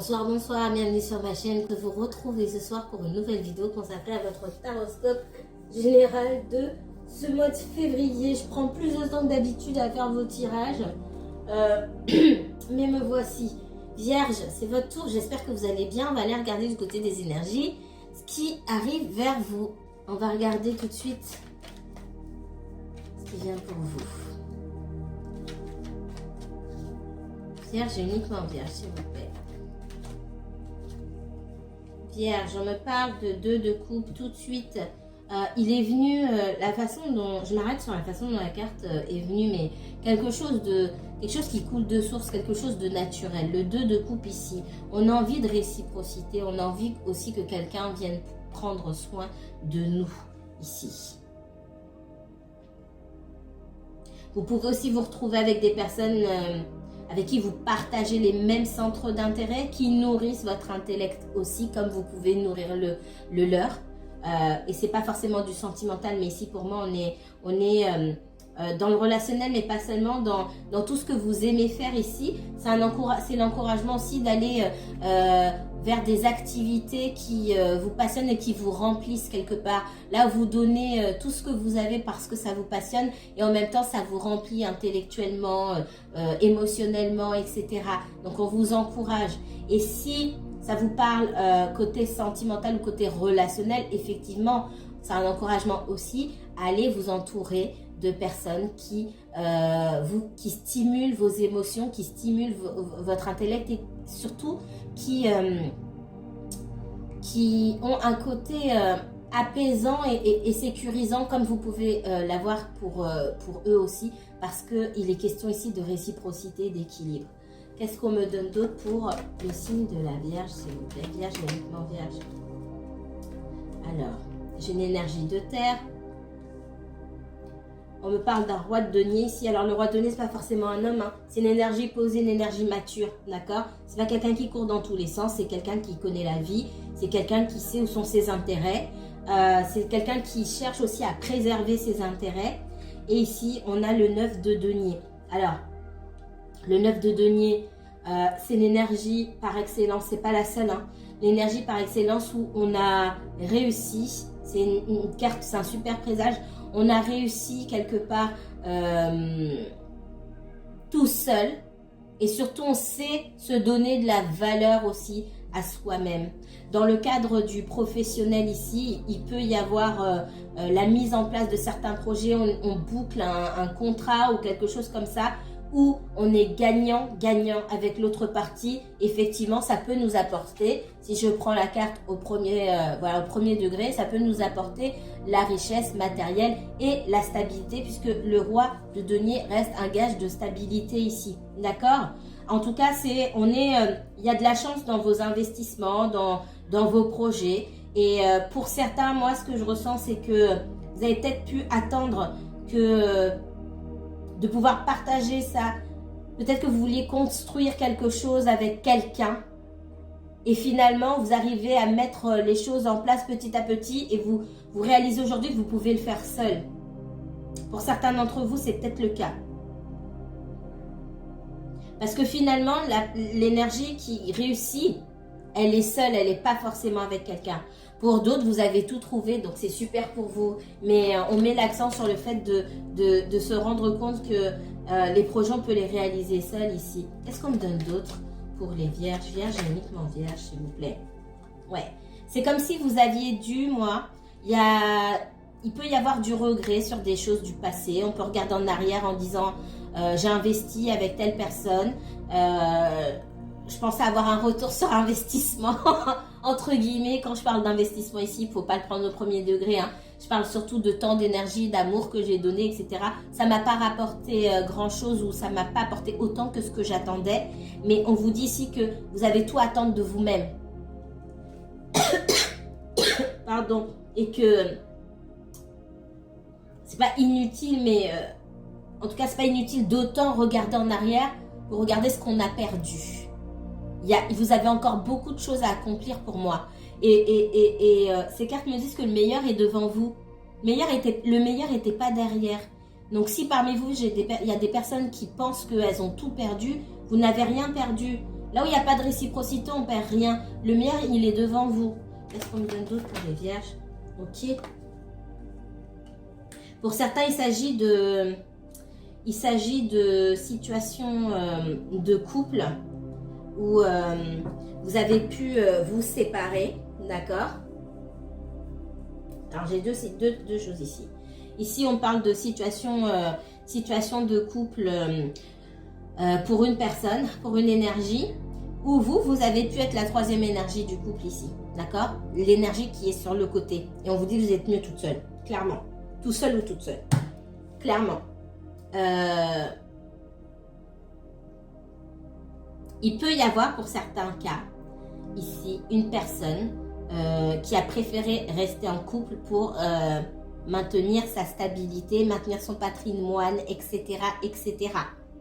Bonsoir, bonsoir, bienvenue sur ma chaîne que vous retrouvez ce soir pour une nouvelle vidéo consacrée à votre taroscope général de ce mois de février. Je prends plus de temps que d'habitude à faire vos tirages, mais me voici. Vierge, c'est votre tour, j'espère que vous allez bien. On va aller regarder du côté des énergies ce qui arrive vers vous. On va regarder tout de suite ce qui vient pour vous. Vierge, uniquement Vierge, s'il vous plaît. Vierge, on me parle de 2 de coupe tout de suite. Il est venu, la façon dont, je m'arrête sur la façon dont la carte est venue, mais quelque chose qui coule de source, quelque chose de naturel. Le 2 de coupe ici, on a envie de réciprocité, on a envie aussi que quelqu'un vienne prendre soin de nous ici. Vous pourrez aussi vous retrouver avec des personnes avec qui vous partagez les mêmes centres d'intérêt, qui nourrissent votre intellect aussi, comme vous pouvez nourrir le leur. Et c'est pas forcément du sentimental, mais ici pour moi on est dans le relationnel, mais pas seulement dans tout ce que vous aimez faire ici. C'est l'encouragement aussi d'aller vers des activités qui vous passionnent et qui vous remplissent quelque part. Là, vous donnez tout ce que vous avez parce que ça vous passionne et en même temps, ça vous remplit intellectuellement, émotionnellement, etc. Donc, on vous encourage. Et si ça vous parle côté sentimental ou côté relationnel, effectivement, c'est un encouragement aussi à aller vous entourer de personnes qui stimulent vos émotions, qui stimulent votre intellect et surtout qui ont un côté apaisant et sécurisant comme vous pouvez l'avoir pour eux aussi, parce qu'il est question ici de réciprocité et d'équilibre. Qu'est-ce qu'on me donne d'autre pour le signe de la Vierge, s'il vous plaît? Vierge, uniquement Vierge. Alors, j'ai une énergie de terre. On me parle d'un roi de denier ici. Alors, le roi de denier, ce n'est pas forcément un homme. Hein. C'est une énergie posée, une énergie mature. D'accord? Ce n'est pas quelqu'un qui court dans tous les sens. C'est quelqu'un qui connaît la vie. C'est quelqu'un qui sait où sont ses intérêts. C'est quelqu'un qui cherche aussi à préserver ses intérêts. Et ici, on a le 9 de denier. Alors, le 9 de denier, c'est l'énergie par excellence. Ce n'est pas la seule. Hein. L'énergie par excellence où on a réussi. C'est une carte, c'est un super présage. On a réussi quelque part tout seul. Et surtout, on sait se donner de la valeur aussi à soi-même. Dans le cadre du professionnel ici, il peut y avoir la mise en place de certains projets. On boucle un contrat ou quelque chose comme ça, où on est gagnant avec l'autre partie. Effectivement, ça peut nous apporter, si je prends la carte au premier degré, ça peut nous apporter la richesse matérielle et la stabilité, puisque le roi de denier reste un gage de stabilité ici. D'accord? En tout cas, il y a de la chance dans vos investissements, dans vos projets. Et pour certains, moi, ce que je ressens, c'est que vous avez peut-être pu attendre de pouvoir partager ça. Peut-être que vous vouliez construire quelque chose avec quelqu'un et finalement vous arrivez à mettre les choses en place petit à petit et vous réalisez aujourd'hui que vous pouvez le faire seul. Pour certains d'entre vous, c'est peut-être le cas. Parce que finalement, l'énergie qui réussit, elle est seule, elle n'est pas forcément avec quelqu'un. Pour d'autres, vous avez tout trouvé, donc c'est super pour vous. Mais on met l'accent sur le fait de se rendre compte que les projets, on peut les réaliser seuls ici. Qu'est-ce qu'on me donne d'autre pour les vierges? Vierge, uniquement vierge, s'il vous plaît. Ouais, c'est comme si vous aviez dû, il peut y avoir du regret sur des choses du passé. On peut regarder en arrière en disant j'ai investi avec telle personne. Je pensais avoir un retour sur investissement, entre guillemets. Quand je parle d'investissement ici, il ne faut pas le prendre au premier degré. Hein. Je parle surtout de temps, d'énergie, d'amour que j'ai donné, etc. Ça ne m'a pas rapporté grand-chose ou ça ne m'a pas apporté autant que ce que j'attendais. Mais on vous dit ici que vous avez tout à attendre de vous-même. Pardon. Et que c'est pas inutile, mais en tout cas, c'est pas inutile d'autant regarder en arrière pour regarder ce qu'on a perdu. Vous avez encore beaucoup de choses à accomplir pour moi. Et ces cartes me disent que le meilleur est devant vous. Le meilleur n'était pas derrière. Donc si parmi vous, il y a des personnes qui pensent qu'elles ont tout perdu, vous n'avez rien perdu. Là où il n'y a pas de réciprocité, on ne perd rien. Le meilleur, il est devant vous. Qu'est-ce qu'on me donne d'autre pour les vierges? Ok. Pour certains, il s'agit de situations de couple où vous avez pu vous séparer, d'accord? Alors, j'ai deux choses ici. Ici, on parle de situation de couple pour une personne, pour une énergie, où vous avez pu être la troisième énergie du couple ici, d'accord? L'énergie qui est sur le côté. Et on vous dit que vous êtes mieux toute seule, clairement. Tout seul ou toute seule, clairement. Il peut y avoir, pour certains cas, ici, une personne qui a préféré rester en couple pour maintenir sa stabilité, maintenir son patrimoine, etc., etc.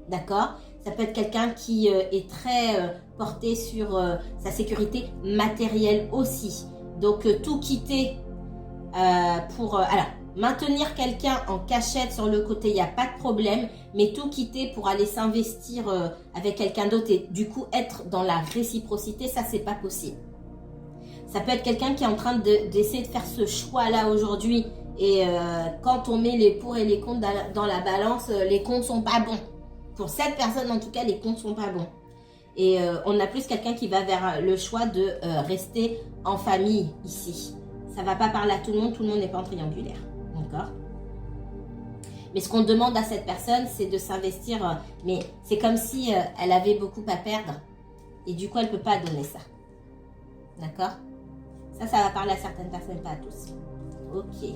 D'accord? Ça peut être quelqu'un qui est très porté sur sa sécurité matérielle aussi. Donc, tout quitter alors, maintenir quelqu'un en cachette sur le côté, il n'y a pas de problème. Mais tout quitter pour aller s'investir avec quelqu'un d'autre et du coup être dans la réciprocité, ça, c'est pas possible. Ça peut être quelqu'un qui est en train d'essayer de faire ce choix-là aujourd'hui. Et quand on met les pour et les contre dans la balance, les comptes sont pas bons. Pour cette personne, en tout cas, les comptes sont pas bons. Et on a plus quelqu'un qui va vers le choix de rester en famille ici. Ça va pas parler à tout le monde n'est pas en triangulaire. D'accord? Mais ce qu'on demande à cette personne, c'est de s'investir. Mais c'est comme si elle avait beaucoup à perdre. Et du coup, elle ne peut pas donner ça. D'accord? Ça va parler à certaines personnes, pas à tous. Ok.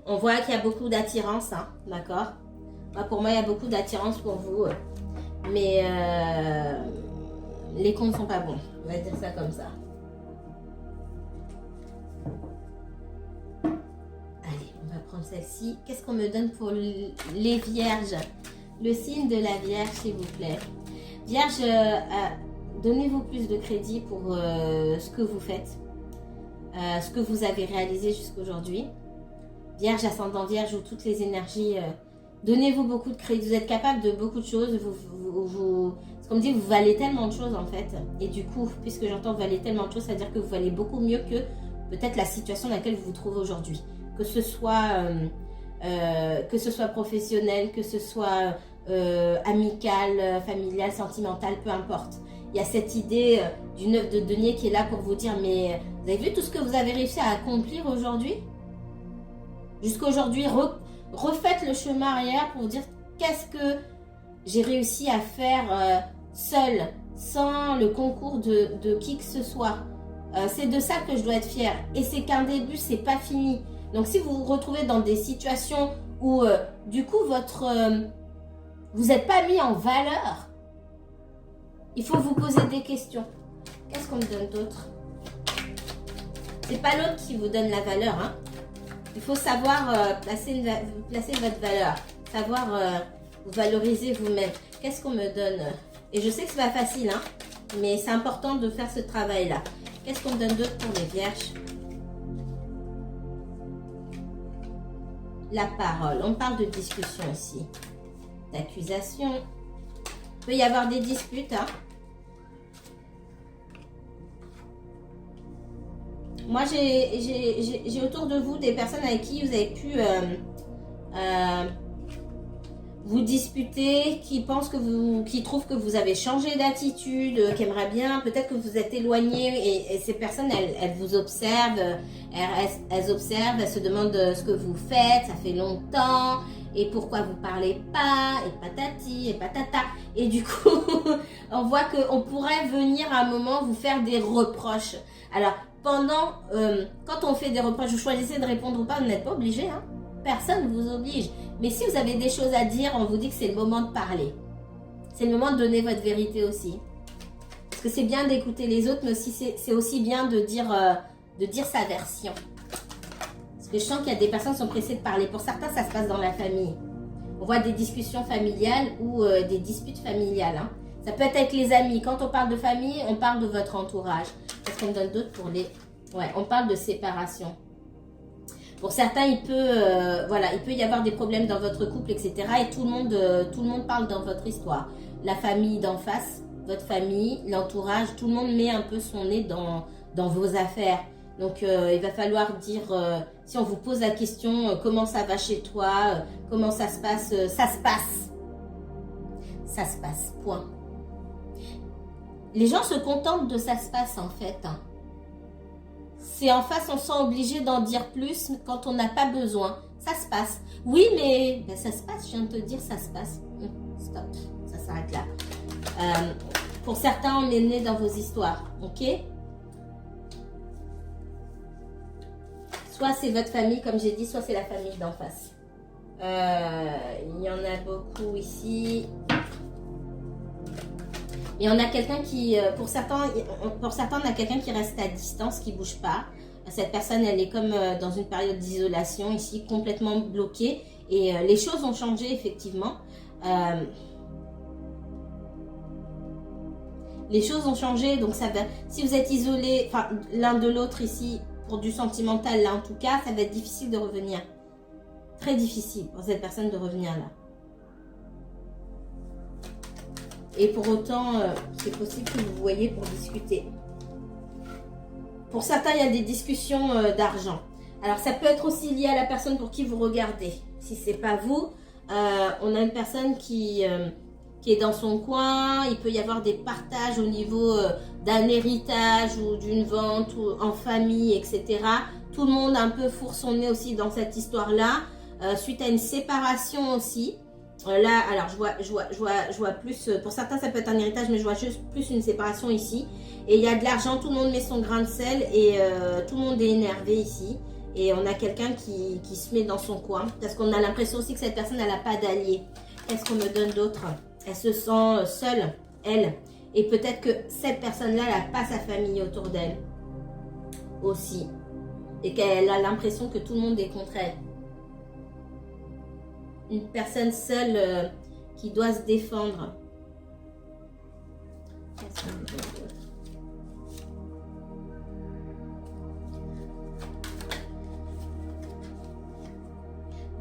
On voit qu'il y a beaucoup d'attirance, hein, d'accord? Pour moi, il y a beaucoup d'attirance pour vous. Mais les comptes ne sont pas bons. On va dire ça comme ça. Allez, on va prendre celle-ci. Qu'est-ce qu'on me donne pour les vierges? Le signe de la Vierge, s'il vous plaît. Vierge, donnez-vous plus de crédit pour ce que vous faites. Ce que vous avez réalisé jusqu'aujourd'hui. Vierge, ascendant Vierge ou toutes les énergies, donnez-vous beaucoup de crédit. Vous êtes capable de beaucoup de choses. C'est comme dit, vous valez tellement de choses en fait. Et du coup, puisque j'entends vous valez tellement de choses, ça veut dire que vous valez beaucoup mieux que peut-être la situation dans laquelle vous vous trouvez aujourd'hui. Que ce soit professionnel, que ce soit amical, familial, sentimental, peu importe. Il y a cette idée du 9 de denier qui est là pour vous dire, mais vous avez vu tout ce que vous avez réussi à accomplir aujourd'hui? Jusqu'aujourd'hui, refaites le chemin arrière pour vous dire qu'est-ce que j'ai réussi à faire seule, sans le concours de qui que ce soit. C'est de ça que je dois être fière. Et c'est qu'un début, c'est pas fini. Donc si vous vous retrouvez dans des situations où du coup vous n'êtes pas mis en valeur, il faut vous poser des questions. Qu'est-ce qu'on me donne d'autre? C'est pas l'autre qui vous donne la valeur, hein. Il faut savoir placer votre valeur, savoir vous valoriser vous-même. Qu'est-ce qu'on me donne? Et je sais que c'est pas facile, hein, mais c'est important de faire ce travail-là. Qu'est-ce qu'on me donne d'autre pour les vierges? La parole. On parle de discussion ici, d'accusation. Il peut y avoir des disputes, hein. Moi, j'ai autour de vous des personnes avec qui vous avez pu vous disputer, qui trouvent que vous avez changé d'attitude, qui aimeraient bien, peut-être que vous êtes éloigné et ces personnes, elles vous observent, elles observent, elles se demandent ce que vous faites, ça fait longtemps, et pourquoi vous parlez pas, et patati, et patata. Et du coup, on voit qu'on pourrait venir à un moment vous faire des reproches. Alors, quand on fait des reproches, vous choisissez de répondre ou pas, vous n'êtes pas obligé, hein. Personne ne vous oblige. Mais si vous avez des choses à dire, on vous dit que c'est le moment de parler. C'est le moment de donner votre vérité aussi. Parce que c'est bien d'écouter les autres, mais aussi c'est aussi bien de dire sa version. Parce que je sens qu'il y a des personnes qui sont pressées de parler. Pour certains, ça se passe dans la famille. On voit des discussions familiales ou des disputes familiales, hein. Ça peut être avec les amis. Quand on parle de famille, on parle de votre entourage. Qu'est-ce qu'on me donne d'autre pour les... Ouais, on parle de séparation. Pour certains, voilà, il peut y avoir des problèmes dans votre couple, etc. Et tout le monde parle dans votre histoire. La famille d'en face, votre famille, l'entourage, tout le monde met un peu son nez dans vos affaires. Donc, il va falloir dire, si on vous pose la question, comment ça va chez toi, comment ça se passe, ça se passe. Ça se passe, point. Les gens se contentent de ça se passe en fait. Hein. C'est en face, on se sent obligé d'en dire plus quand on n'a pas besoin. Ça se passe. Oui, mais ben, ça se passe, je viens de te dire, ça se passe. Stop, ça s'arrête là. Pour certains, on est né dans vos histoires, ok? Soit c'est votre famille, comme j'ai dit, soit c'est la famille d'en face. Il y en a beaucoup ici. Et on a quelqu'un qui, pour certains, on a quelqu'un qui reste à distance, qui ne bouge pas. Cette personne, elle est comme dans une période d'isolation ici, complètement bloquée. Et les choses ont changé, effectivement. Les choses ont changé, donc ça va. Si vous êtes isolés, enfin, l'un de l'autre ici, pour du sentimental, là en tout cas, ça va être difficile de revenir. Très difficile pour cette personne de revenir là. Et pour autant, c'est possible que vous voyez pour discuter. Pour certains, il y a des discussions d'argent. Alors, ça peut être aussi lié à la personne pour qui vous regardez. Si ce n'est pas vous, on a une personne qui est dans son coin. Il peut y avoir des partages au niveau d'un héritage ou d'une vente ou en famille, etc. Tout le monde un peu fourre son nez aussi dans cette histoire-là. Suite à une séparation aussi. Là, alors je vois plus, pour certains ça peut être un héritage, mais je vois juste plus une séparation ici. Et il y a de l'argent, tout le monde met son grain de sel et tout le monde est énervé ici. Et on a quelqu'un qui se met dans son coin, parce qu'on a l'impression aussi que cette personne, elle n'a pas d'allié. Qu'est-ce qu'on me donne d'autre? Elle se sent seule, elle. Et peut-être que cette personne-là, elle n'a pas sa famille autour d'elle aussi. Et qu'elle a l'impression que tout le monde est contre elle. Une personne seule qui doit se défendre.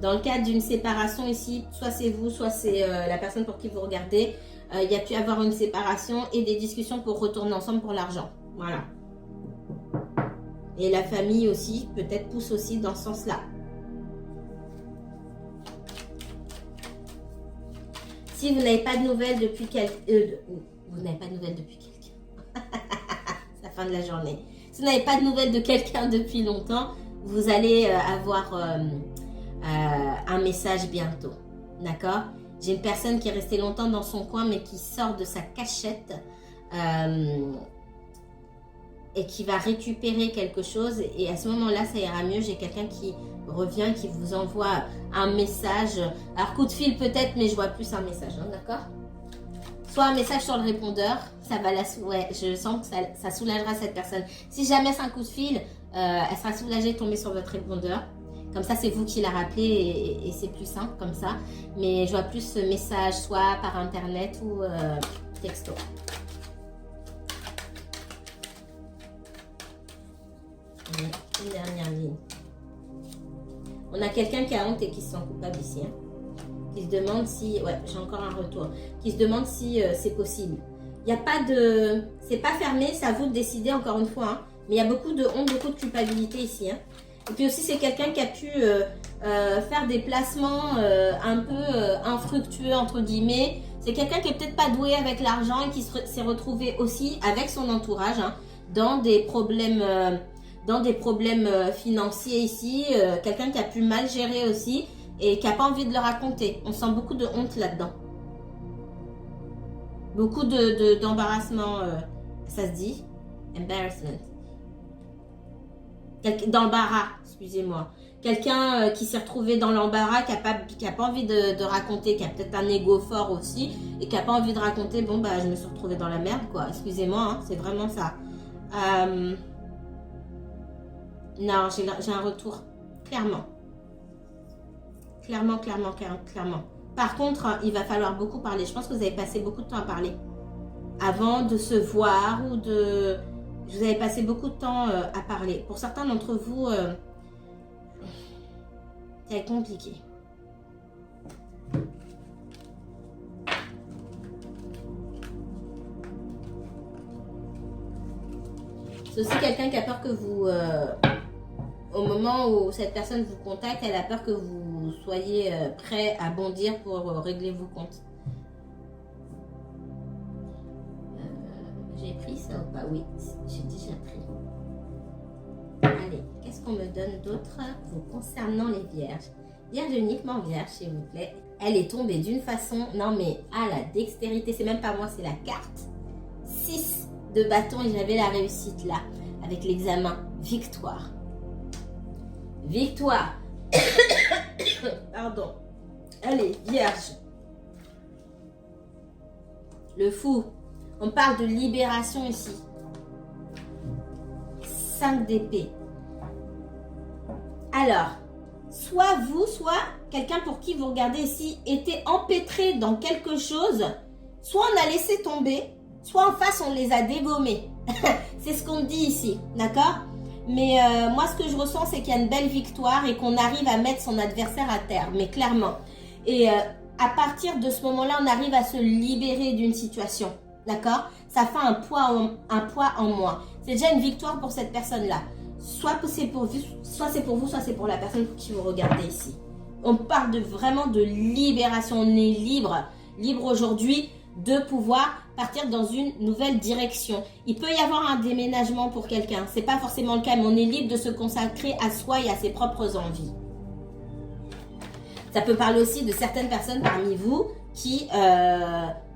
Dans le cadre d'une séparation ici, soit c'est vous, soit c'est la personne pour qui vous regardez, il y a pu avoir une séparation et des discussions pour retourner ensemble pour l'argent. Voilà. Et la famille aussi, peut-être pousse aussi dans ce sens-là. Si vous n'avez pas de nouvelles depuis quelqu'un... vous n'avez pas de nouvelles depuis quelqu'un. C'est la fin de la journée. Si vous n'avez pas de nouvelles de quelqu'un depuis longtemps, vous allez avoir un message bientôt. D'accord? J'ai une personne qui est restée longtemps dans son coin, mais qui sort de sa cachette et qui va récupérer quelque chose. Et à ce moment-là, ça ira mieux. J'ai quelqu'un qui revient, qui vous envoie un message. Alors, coup de fil peut-être, mais je vois plus un message, hein, d'accord? Soit un message sur le répondeur, ça va ouais, je sens que ça soulagera cette personne. Si jamais c'est un coup de fil, elle sera soulagée de tomber sur votre répondeur. Comme ça, c'est vous qui la rappelez et c'est plus simple comme ça. Mais je vois plus ce message, soit par internet ou texto. Une dernière ligne. On a quelqu'un qui a honte et qui se sent coupable ici. Hein. Qui se demande si... Ouais, j'ai encore un retour. Qui se demande si c'est possible. Il n'y a pas de... C'est pas fermé, c'est à vous de décider encore une fois. Hein. Mais il y a beaucoup de honte, beaucoup de culpabilité ici. Hein. Et puis aussi, c'est quelqu'un qui a pu faire des placements un peu infructueux, entre guillemets. C'est quelqu'un qui est peut-être pas doué avec l'argent et qui s'est retrouvé aussi avec son entourage hein, dans des problèmes... financiers ici, quelqu'un qui a pu mal gérer aussi et qui n'a pas envie de le raconter. On sent beaucoup de honte là-dedans. Beaucoup d'embarrassement, ça se dit? Embarrassment. D'embarras, excusez-moi. Quelqu'un qui s'est retrouvé dans l'embarras, qui a pas envie de raconter, qui a peut-être un ego fort aussi et qui n'a pas envie de raconter, bon bah je me suis retrouvée dans la merde quoi, excusez-moi, hein, c'est vraiment ça. Non, j'ai un retour, clairement. Clairement. Par contre, il va falloir beaucoup parler. Je pense que vous avez passé beaucoup de temps à parler. Avant de se voir ou de... Vous avez passé beaucoup de temps à parler. Pour certains d'entre vous, Ça va être compliqué. C'est aussi quelqu'un qui a peur que vous... au moment où cette personne vous contacte, elle a peur que vous soyez prêt à bondir pour régler vos comptes. J'ai pris ça ou pas? Oui, j'ai déjà pris. Allez, qu'est-ce qu'on me donne d'autre vous concernant les vierges? Vierge, uniquement vierge, s'il vous plaît. Elle est tombée d'une façon... Non, mais à la dextérité, c'est même pas moi, c'est la carte. 6 de bâton et j'avais la réussite là, avec l'examen. Victoire. Victoire. Pardon. Allez, vierge. Le fou. On parle de libération ici. 5 d'épée. Alors, soit vous, soit quelqu'un pour qui vous regardez ici était empêtré dans quelque chose, soit on a laissé tomber, soit en face on les a dégommés. C'est ce qu'on dit ici, d'accord? Mais moi ce que je ressens c'est qu'il y a une belle victoire et qu'on arrive à mettre son adversaire à terre, mais clairement. Et à partir de ce moment-là, on arrive à se libérer d'une situation, d'accord? Ça fait un poids en moins. C'est déjà une victoire pour cette personne-là. Soit c'est pour vous, soit c'est pour la personne pour qui vous regardez ici. On parle vraiment de libération. On est libre aujourd'hui de pouvoir partir dans une nouvelle direction. Il peut y avoir un déménagement pour quelqu'un. C'est pas forcément le cas, mais on est libre de se consacrer à soi et à ses propres envies. Ça peut parler aussi de certaines personnes parmi vous qui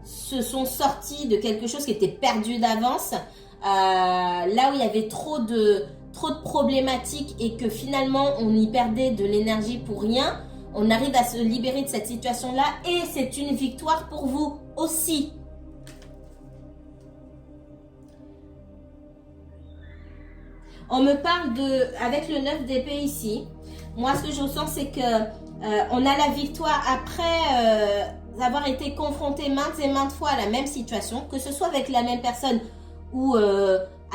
se sont sorties de quelque chose qui était perdu d'avance. Là où il y avait trop de problématiques et que finalement on y perdait de l'énergie pour rien, on arrive à se libérer de cette situation-là et c'est une victoire pour vous aussi. On me parle avec le 9 d'épée ici, moi ce que je ressens c'est que on a la victoire après avoir été confronté maintes et maintes fois à la même situation, que ce soit avec la même personne ou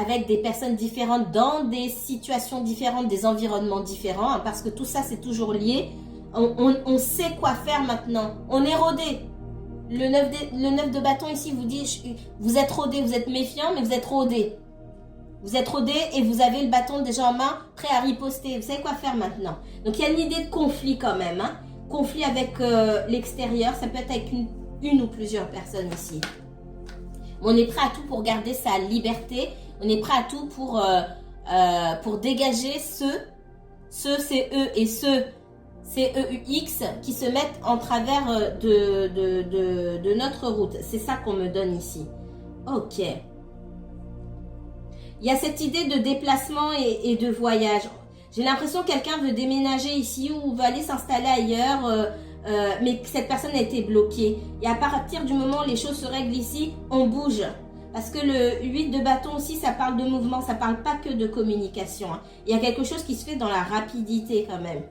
avec des personnes différentes dans des situations différentes, des environnements différents, hein, parce que tout ça c'est toujours lié. On sait quoi faire maintenant. On est rodé. Le 9 de bâton ici vous dit, vous êtes rodé, vous êtes méfiant, mais vous êtes rodé. Vous êtes rodé et vous avez le bâton déjà en main, prêt à riposter. Vous savez quoi faire maintenant. Donc il y a une idée de conflit quand même. Hein. Conflit avec l'extérieur, ça peut être avec une ou plusieurs personnes ici. On est prêt à tout pour garder sa liberté. On est prêt à tout pour dégager ceux c'est eux et ceux c'est EUX qui se mettent en travers de notre route. C'est ça qu'on me donne ici. Ok. Il y a cette idée de déplacement et de voyage. J'ai l'impression que quelqu'un veut déménager ici ou veut aller s'installer ailleurs, mais que cette personne a été bloquée. Et à partir du moment où les choses se règlent ici, on bouge. Parce que le 8 de bâton aussi, ça parle de mouvement, ça parle pas que de communication. Hein. Il y a quelque chose qui se fait dans la rapidité quand même.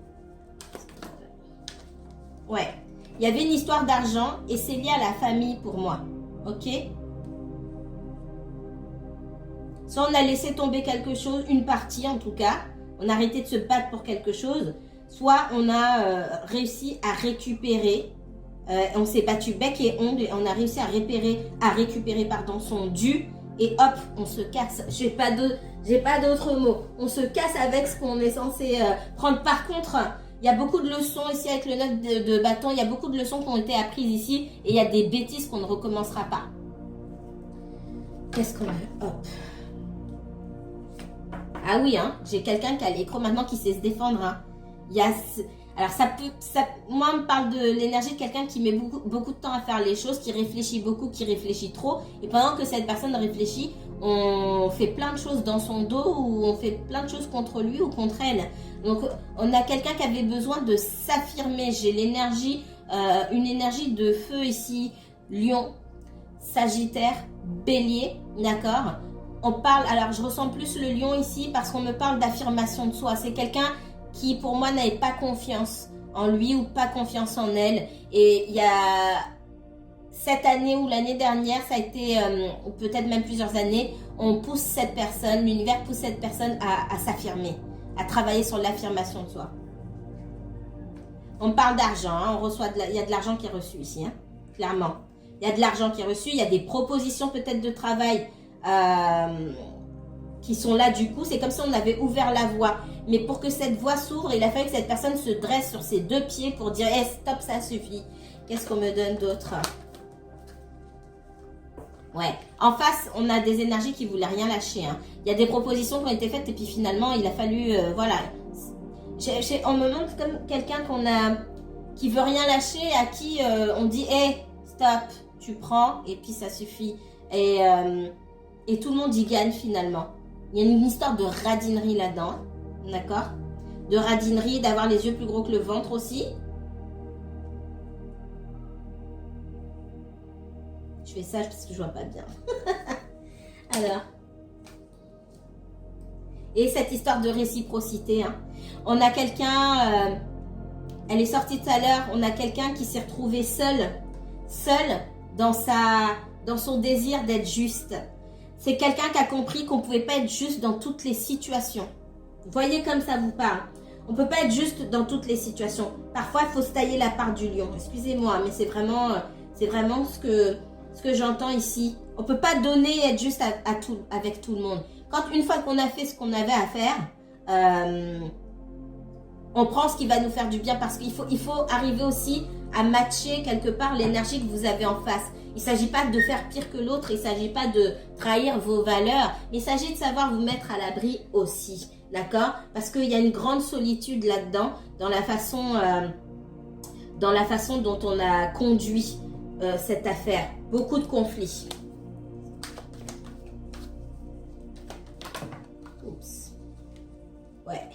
Ouais. Il y avait une histoire d'argent et c'est lié à la famille pour moi. Ok? Soit on a laissé tomber quelque chose, une partie en tout cas. On a arrêté de se battre pour quelque chose. Soit on a réussi à récupérer. On s'est battu bec et ongles et on a réussi à récupérer son dû. Et hop, on se casse. J'ai pas d'autres mots. On se casse avec ce qu'on est censé prendre. Par contre, il y a beaucoup de leçons ici avec le 9 de bâton. Il y a beaucoup de leçons qui ont été apprises ici. Et il y a des bêtises qu'on ne recommencera pas. Qu'est-ce qu'on a? Hop. Ah oui, hein, j'ai quelqu'un qui a l'écran maintenant qui sait se défendre. Hein. Il y a alors moi on me parle de l'énergie de quelqu'un qui met beaucoup de temps à faire les choses, qui réfléchit beaucoup, qui réfléchit trop. Et pendant que cette personne réfléchit, on fait plein de choses dans son dos ou on fait plein de choses contre lui ou contre elle. Donc on a quelqu'un qui avait besoin de s'affirmer. J'ai l'énergie, une énergie de feu ici, Lion, Sagittaire, Bélier, d'accord? On parle, alors je ressens plus le lion ici parce qu'on me parle d'affirmation de soi. C'est quelqu'un qui pour moi n'avait pas confiance en lui ou pas confiance en elle. Et il y a cette année ou l'année dernière, ça a été, ou peut-être même plusieurs années, on pousse cette personne, l'univers pousse cette personne à s'affirmer, à travailler sur l'affirmation de soi. On parle d'argent, hein, il y a de l'argent qui est reçu ici, hein, clairement. Il y a de l'argent qui est reçu, il y a des propositions peut-être de travail qui sont là du coup. C'est comme si on avait ouvert la voie. Mais pour que cette voie s'ouvre, il a fallu que cette personne se dresse sur ses deux pieds pour dire hey, stop, ça suffit. Qu'est-ce qu'on me donne d'autre? Ouais, en face, on a des énergies qui ne voulaient rien lâcher. Hein. Il y a des propositions qui ont été faites et puis finalement, il a fallu, voilà. On me montre comme quelqu'un qui veut rien lâcher, à qui on dit hey, stop, tu prends et puis ça suffit. Et tout le monde y gagne finalement. Il y a une histoire de radinerie là-dedans, d'accord? De radinerie, d'avoir les yeux plus gros que le ventre aussi. Je fais ça parce que je vois pas bien. Alors. Et cette histoire de réciprocité. Hein. On a quelqu'un, elle est sortie tout à l'heure, on a quelqu'un qui s'est retrouvé seul dans son désir d'être juste. C'est quelqu'un qui a compris qu'on ne pouvait pas être juste dans toutes les situations. Vous voyez comme ça vous parle. On ne peut pas être juste dans toutes les situations. Parfois, il faut se tailler la part du lion. Excusez-moi, mais c'est vraiment ce que j'entends ici. On ne peut pas donner et être juste avec tout le monde. Quand une fois qu'on a fait ce qu'on avait à faire, on prend ce qui va nous faire du bien parce qu'il faut arriver aussi à matcher quelque part l'énergie que vous avez en face. Il ne s'agit pas de faire pire que l'autre, il ne s'agit pas de trahir vos valeurs, mais il s'agit de savoir vous mettre à l'abri aussi, d'accord? Parce qu'il y a une grande solitude là-dedans, dans la façon dont on a conduit cette affaire. Beaucoup de conflits. Oups. Ouais.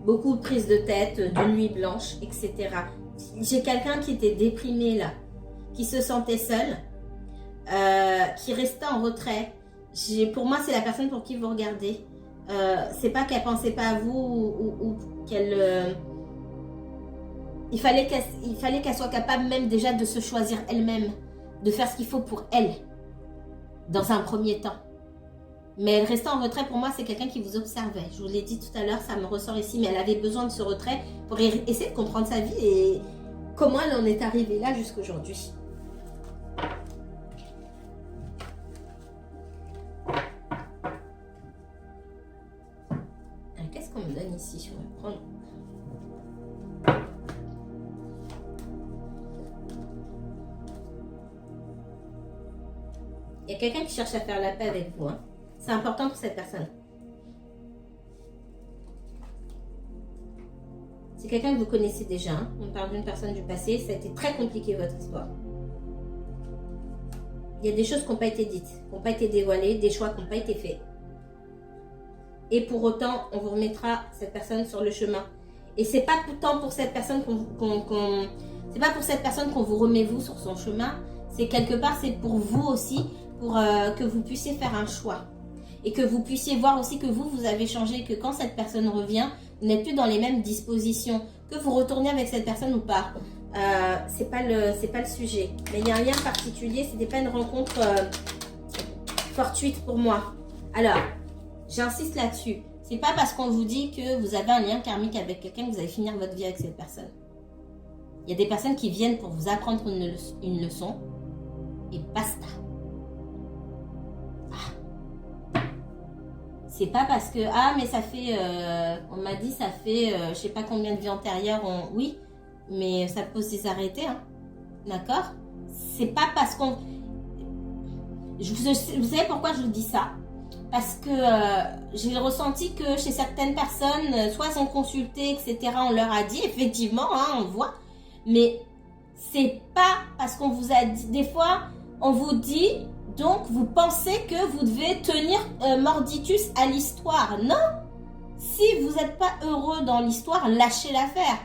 Beaucoup de prises de tête, de nuits blanches, etc. J'ai quelqu'un qui était déprimé là, qui se sentait seul, qui restait en retrait. Pour moi, c'est la personne pour qui vous regardez. C'est pas qu'elle pensait pas à vous ou qu'elle... il fallait qu'elle soit capable même déjà de se choisir elle-même, de faire ce qu'il faut pour elle, dans un premier temps. Mais elle restait en retrait, pour moi, c'est quelqu'un qui vous observait. Je vous l'ai dit tout à l'heure, ça me ressort ici, mais elle avait besoin de ce retrait pour essayer de comprendre sa vie et comment elle en est arrivée là jusqu'à aujourd'hui. Qu'est-ce qu'on me donne ici? Je vais prendre... Il y a quelqu'un qui cherche à faire la paix avec vous. Hein. C'est important pour cette personne. C'est quelqu'un que vous connaissez déjà. Hein. On parle d'une personne du passé. Ça a été très compliqué votre histoire. Il y a des choses qui n'ont pas été dites, qui n'ont pas été dévoilées, des choix qui n'ont pas été faits. Et pour autant, on vous remettra cette personne sur le chemin. Et c'est pas tant pour cette personne c'est pas pour cette personne qu'on vous remet vous sur son chemin. C'est quelque part, c'est pour vous aussi, pour que vous puissiez faire un choix. Et que vous puissiez voir aussi que vous avez changé, que quand cette personne revient, vous n'êtes plus dans les mêmes dispositions, que vous retournez avec cette personne ou pas. C'est pas le sujet. Mais il y a un lien particulier, c'était pas une rencontre fortuite pour moi. Alors, j'insiste là-dessus. C'est pas parce qu'on vous dit que vous avez un lien karmique avec quelqu'un que vous allez finir votre vie avec cette personne. Il y a des personnes qui viennent pour vous apprendre une leçon et basta. C'est pas parce que, mais ça fait, on m'a dit, ça fait, je sais pas combien de vies antérieures, oui, mais ça peut aussi s'arrêter, hein, d'accord? C'est pas parce qu'on... Vous savez pourquoi je vous dis ça? Parce que j'ai ressenti que chez certaines personnes, soit elles ont consulté, etc., on leur a dit, effectivement, hein, on voit, mais c'est pas parce qu'on vous a dit, des fois, on vous dit... Donc, vous pensez que vous devez tenir morditus à l'histoire. Non! Si vous n'êtes pas heureux dans l'histoire, lâchez l'affaire.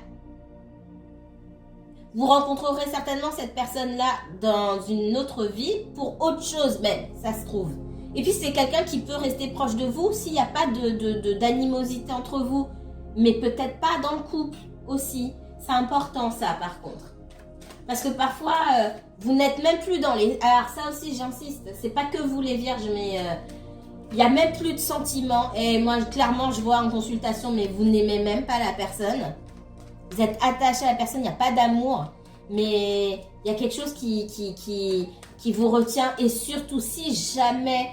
Vous rencontrerez certainement cette personne-là dans une autre vie pour autre chose même, ça se trouve. Et puis, c'est quelqu'un qui peut rester proche de vous s'il n'y a pas d'animosité entre vous. Mais peut-être pas dans le couple aussi. C'est important ça, par contre. Parce que parfois, vous n'êtes même plus dans les... Alors ça aussi, j'insiste, c'est pas que vous les vierges, mais Il n'y a même plus de sentiments. Et moi, clairement, je vois en consultation, mais vous n'aimez même pas la personne. Vous êtes attaché à la personne, il n'y a pas d'amour. Mais il y a quelque chose qui vous retient. Et surtout, si jamais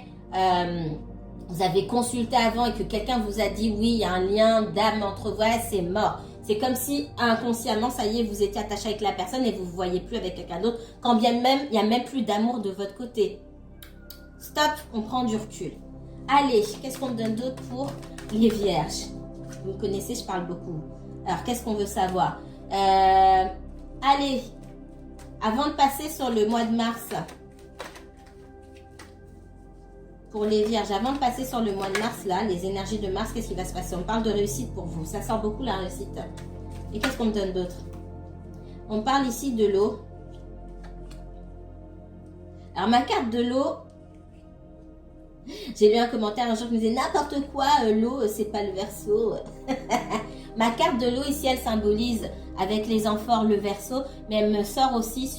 vous avez consulté avant et que quelqu'un vous a dit, oui, il y a un lien d'âme entre vous, c'est mort. C'est comme si inconsciemment, ça y est, vous étiez attaché avec la personne et vous ne vous voyez plus avec quelqu'un d'autre. Quand bien même, il n'y a même plus d'amour de votre côté. Stop, on prend du recul. Allez, qu'est-ce qu'on me donne d'autre pour les vierges? Vous me connaissez, je parle beaucoup. Alors, qu'est-ce qu'on veut savoir? Allez, avant de passer sur le mois de mars, pour les vierges, avant de passer sur le mois de mars, là, les énergies de mars, qu'est-ce qui va se passer? On parle de réussite pour vous. Ça sort beaucoup la réussite. Et qu'est-ce qu'on me donne d'autre? On parle ici de l'eau. Alors, ma carte de l'eau, j'ai lu un commentaire un jour qui me disait n'importe quoi, l'eau, c'est pas le Verseau. Ma carte de l'eau ici, elle symbolise avec les amphores le Verseau, mais elle me sort aussi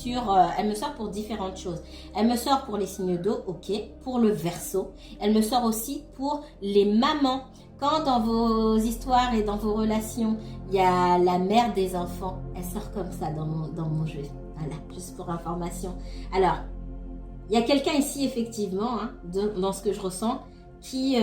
elle me sort pour différentes choses. Elle me sort pour les signes d'eau, ok, pour le Verseau. Elle me sort aussi pour les mamans. Quand dans vos histoires et dans vos relations, il y a la mère des enfants, elle sort comme ça dans mon jeu. Voilà, juste pour information. Alors, il y a quelqu'un ici, effectivement, hein, dans ce que je ressens, qui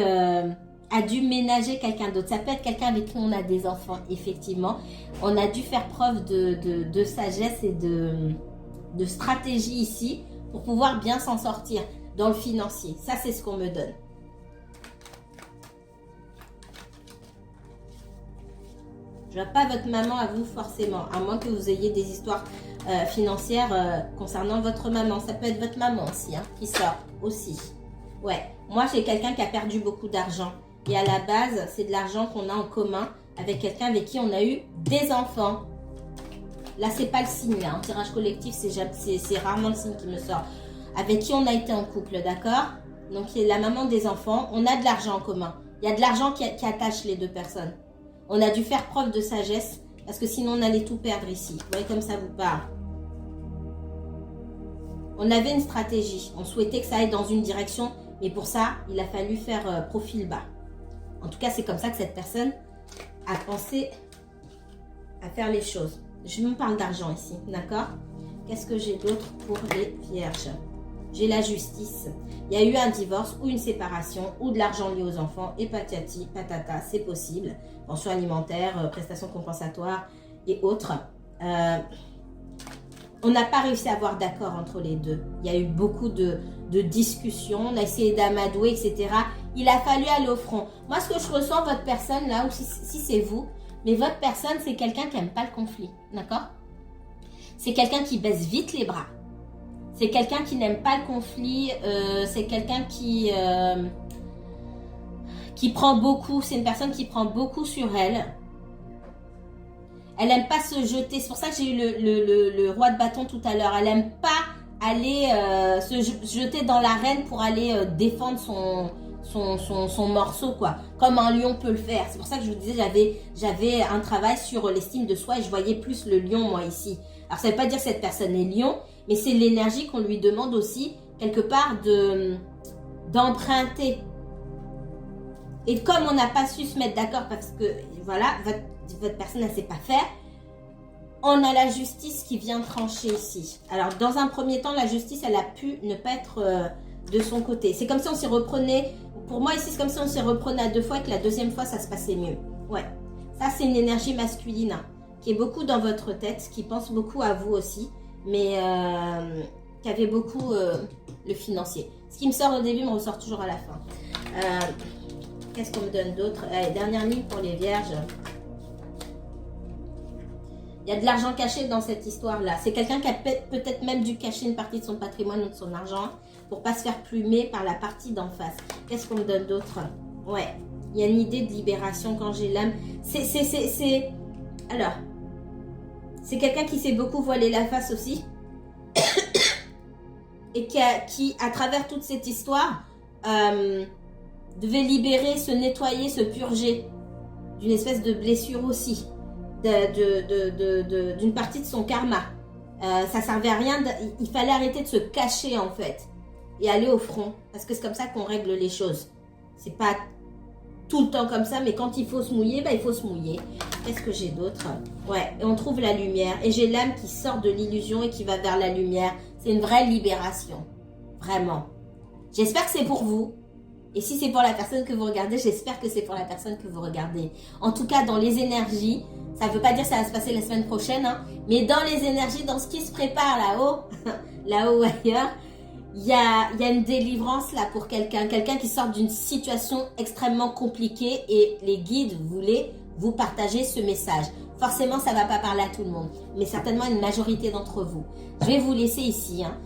a dû ménager quelqu'un d'autre. Ça peut être quelqu'un avec qui on a des enfants, effectivement. On a dû faire preuve de sagesse et de stratégie ici pour pouvoir bien s'en sortir dans le financier. Ça, c'est ce qu'on me donne. Je ne vois pas votre maman à vous forcément, à moins que vous ayez des histoires financières concernant votre maman. Ça peut être votre maman aussi, hein, qui sort aussi. Ouais, moi j'ai quelqu'un qui a perdu beaucoup d'argent. Et à la base, c'est de l'argent qu'on a en commun avec quelqu'un avec qui on a eu des enfants. Là, c'est pas le signe, là. En tirage collectif, c'est rarement le signe qui me sort. Avec qui on a été en couple, d'accord? Donc, il y a la maman des enfants. On a de l'argent en commun. Il y a de l'argent qui attache les deux personnes. On a dû faire preuve de sagesse parce que sinon, on allait tout perdre ici. Vous voyez comme ça vous parle. On avait une stratégie. On souhaitait que ça aille dans une direction. Mais pour ça, il a fallu faire profil bas. En tout cas, c'est comme ça que cette personne a pensé à faire les choses. Je me parle d'argent ici, d'accord? Qu'est-ce que j'ai d'autre pour les vierges? J'ai la justice. Il y a eu un divorce ou une séparation ou de l'argent lié aux enfants et patati, patata, c'est possible. Pension alimentaire, prestations compensatoires et autres. On n'a pas réussi à avoir d'accord entre les deux. Il y a eu beaucoup de discussions. On a essayé d'amadouer, etc. Il a fallu aller au front. Moi, ce que je ressens, votre personne, là, ou si c'est vous, mais votre personne, c'est quelqu'un qui n'aime pas le conflit. D'accord? C'est quelqu'un qui baisse vite les bras. C'est quelqu'un qui n'aime pas le conflit. C'est quelqu'un qui prend beaucoup. C'est une personne qui prend beaucoup sur elle. Elle n'aime pas se jeter. C'est pour ça que j'ai eu le roi de bâton tout à l'heure. Elle n'aime pas aller se jeter dans l'arène pour aller défendre son morceau, quoi. Comme un lion peut le faire. C'est pour ça que je vous disais, j'avais un travail sur l'estime de soi et je voyais plus le lion, moi, ici. Alors, ça ne veut pas dire que cette personne est lion, mais c'est l'énergie qu'on lui demande aussi, quelque part, d'emprunter. Et comme on n'a pas su se mettre d'accord parce que, voilà, votre personne ne sait pas faire, on a la justice qui vient trancher ici. Alors, dans un premier temps, la justice, elle a pu ne pas être de son côté. C'est comme si on s'y reprenait, pour moi ici, c'est comme si on s'y reprenait à 2 fois et que la deuxième fois, ça se passait mieux. Ouais, ça, c'est une énergie masculine hein, qui est beaucoup dans votre tête, qui pense beaucoup à vous aussi, mais qui avait beaucoup le financier. Ce qui me sort au début me ressort toujours à la fin. Qu'est-ce qu'on me donne d'autre? Dernière ligne pour les vierges. Il y a de l'argent caché dans cette histoire-là. C'est quelqu'un qui a peut-être même dû cacher une partie de son patrimoine ou de son argent pour ne pas se faire plumer par la partie d'en face. Qu'est-ce qu'on me donne d'autre? Ouais, il y a une idée de libération quand j'ai l'âme. Alors, c'est quelqu'un qui s'est beaucoup voilé la face aussi. Et qui, à travers toute cette histoire, devait libérer, se nettoyer, se purger d'une espèce de blessure aussi. D'une partie de son karma. Ça servait à rien, il fallait arrêter de se cacher en fait et aller au front parce que c'est comme ça qu'on règle les choses. C'est pas tout le temps comme ça, mais quand il faut se mouiller, il faut se mouiller. Qu'est-ce que j'ai d'autre? Ouais, et on trouve la lumière. Et j'ai l'âme qui sort de l'illusion et qui va vers la lumière. C'est une vraie libération. Vraiment. J'espère que c'est pour vous. Et si c'est pour la personne que vous regardez, j'espère que c'est pour la personne que vous regardez. En tout cas, dans les énergies, ça ne veut pas dire que ça va se passer la semaine prochaine, hein, mais dans les énergies, dans ce qui se prépare là-haut, là-haut ou ailleurs, il y a une délivrance là pour quelqu'un qui sort d'une situation extrêmement compliquée et les guides voulaient vous partager ce message. Forcément, ça ne va pas parler à tout le monde, mais certainement une majorité d'entre vous. Je vais vous laisser ici, hein.